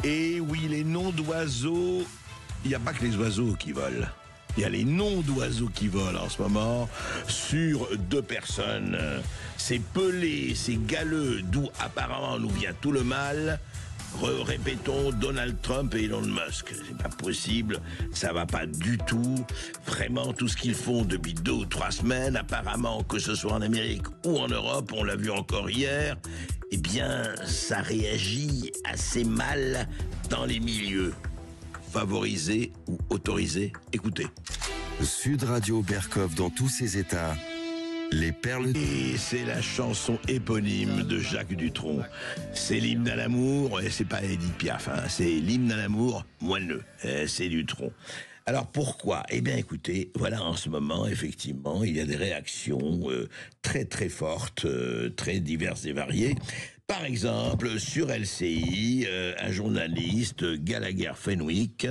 Et oui, les noms d'oiseaux, il n'y a pas que les oiseaux qui volent. Il y a les noms d'oiseaux qui volent en ce moment sur 2 personnes. C'est Pelé, c'est Galeux, d'où apparemment nous vient tout le mal. Répétons, Donald Trump et Elon Musk. C'est pas possible, ça va pas du tout. Vraiment, tout ce qu'ils font depuis 2 ou 3 semaines, apparemment, que ce soit en Amérique ou en Europe, on l'a vu encore hier, eh bien, ça réagit assez mal dans les milieux. Favorisés ou autorisés, écoutez. Sud Radio Berkov dans tous ses états. Les perles. Et c'est la chanson éponyme de Jacques Dutronc. C'est l'hymne à l'amour, et c'est pas Edith Piaf, hein, c'est l'hymne à l'amour moelleux, c'est Dutronc. Alors pourquoi ? Eh bien écoutez, voilà, en ce moment, effectivement, il y a des réactions très très fortes, très diverses et variées. Par exemple, sur LCI, un journaliste, Gallagher Fenwick,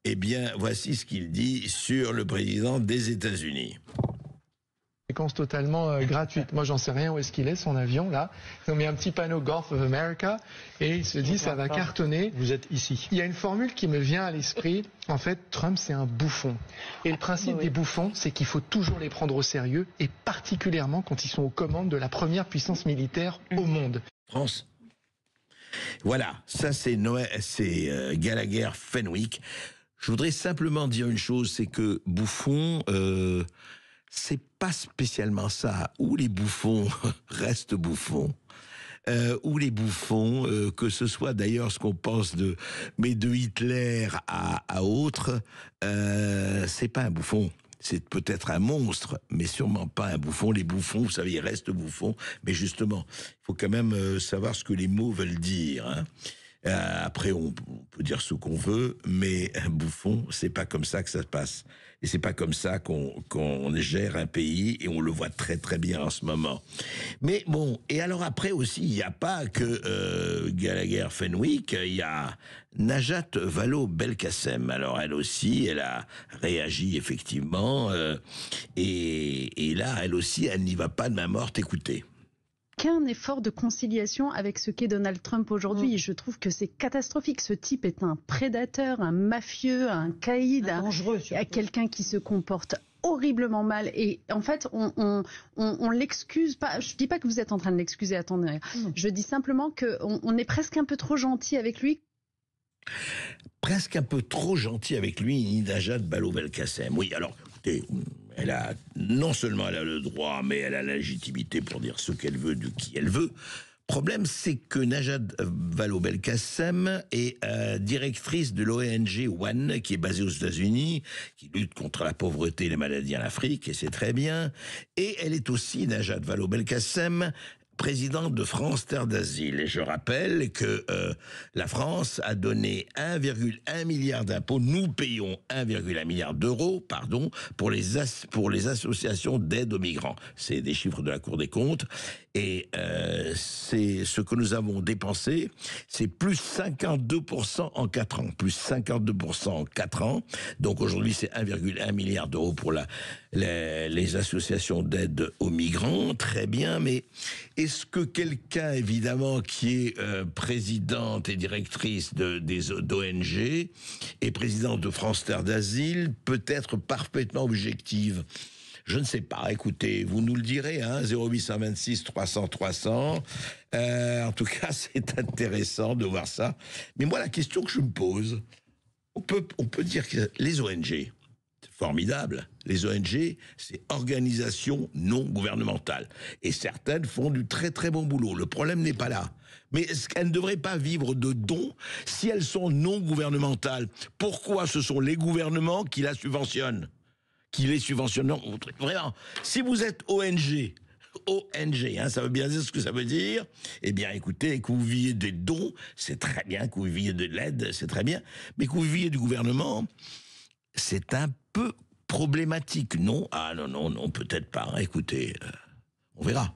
eh bien voici ce qu'il dit sur le président des États-Unis. Séquence totalement gratuite. Moi, j'en sais rien où est-ce qu'il est, son avion, là. Ils ont mis un petit panneau Gulf of America et il se dit ça va cartonner. Vous êtes ici. Il y a une formule qui me vient à l'esprit. En fait, Trump, c'est un bouffon. Et le principe des bouffons, c'est qu'il faut toujours les prendre au sérieux et particulièrement quand ils sont aux commandes de la première puissance militaire au monde. France. Voilà, ça c'est Gallagher Fenwick. Je voudrais simplement dire une chose, c'est que bouffon... c'est pas spécialement ça. Ou les bouffons restent bouffons, ou les bouffons, que ce soit d'ailleurs ce qu'on pense de Hitler à autres, c'est pas un bouffon. C'est peut-être un monstre, mais sûrement pas un bouffon. Les bouffons, vous savez, ils restent bouffons. Mais justement, il faut quand même savoir ce que les mots veulent dire, hein. Après, on peut dire ce qu'on veut, mais un bouffon, c'est pas comme ça que ça se passe. Et c'est pas comme ça qu'on gère un pays, et on le voit très très bien en ce moment. Mais bon, et alors après aussi, il n'y a pas que Gallagher Fenwick, il y a Najat Vallaud-Belkacem. Alors elle aussi, elle a réagi effectivement, et là, elle aussi, elle n'y va pas de main morte. Écoutez. Aucun effort de conciliation avec ce qu'est Donald Trump aujourd'hui. Je trouve que c'est catastrophique. Ce type est un prédateur, un mafieux, un caïd, dangereux, quelqu'un qui se comporte horriblement mal. Et en fait, on l'excuse pas. Je dis pas que vous êtes en train de l'excuser, attendez. Je dis simplement qu'on est presque un peu trop gentil avec lui. Presque un peu trop gentil avec lui, Najat Vallaud-Belkacem. Oui, alors, écoutez, non seulement elle a le droit, mais elle a la légitimité pour dire ce qu'elle veut, de qui elle veut. Problème, c'est que Najat Vallaud-Belkacem est directrice de l'ONG One, qui est basée aux États-Unis, qui lutte contre la pauvreté et les maladies en Afrique, et c'est très bien. Et elle est aussi, Najat Vallaud-Belkacem, présidente de France Terre d'Asile. Et je rappelle que la France a donné 1,1 milliard d'impôts. Nous payons 1,1 milliard d'euros, pardon, pour les associations d'aide aux migrants. C'est des chiffres de la Cour des comptes. Et c'est ce que nous avons dépensé, c'est plus 52% en 4 ans. Plus 52% en 4 ans. Donc aujourd'hui, c'est 1,1 milliard d'euros pour les associations d'aide aux migrants. Très bien, mais est-ce que quelqu'un, évidemment, qui est présidente et directrice d'ONG et présidente de France Terre d'Asile peut être parfaitement objective ? Je ne sais pas, écoutez, vous nous le direz, hein, 0826 300 300. En tout cas, c'est intéressant de voir ça. Mais moi, la question que je me pose, on peut dire que les ONG, c'est formidable. Les ONG, c'est organisations non gouvernementales. Et certaines font du très très bon boulot. Le problème n'est pas là. Mais est-ce qu'elles ne devraient pas vivre de dons si elles sont non gouvernementales ? Pourquoi ce sont les gouvernements qui la subventionnent ? Qui les subventionnent. Non, vraiment. Si vous êtes ONG, hein, ça veut bien dire ce que ça veut dire. Eh bien, écoutez, que vous viviez des dons, c'est très bien. Que vous viviez de l'aide, c'est très bien. Mais que vous viviez du gouvernement, c'est un peu problématique, non ? Ah non, peut-être pas. Écoutez, on verra.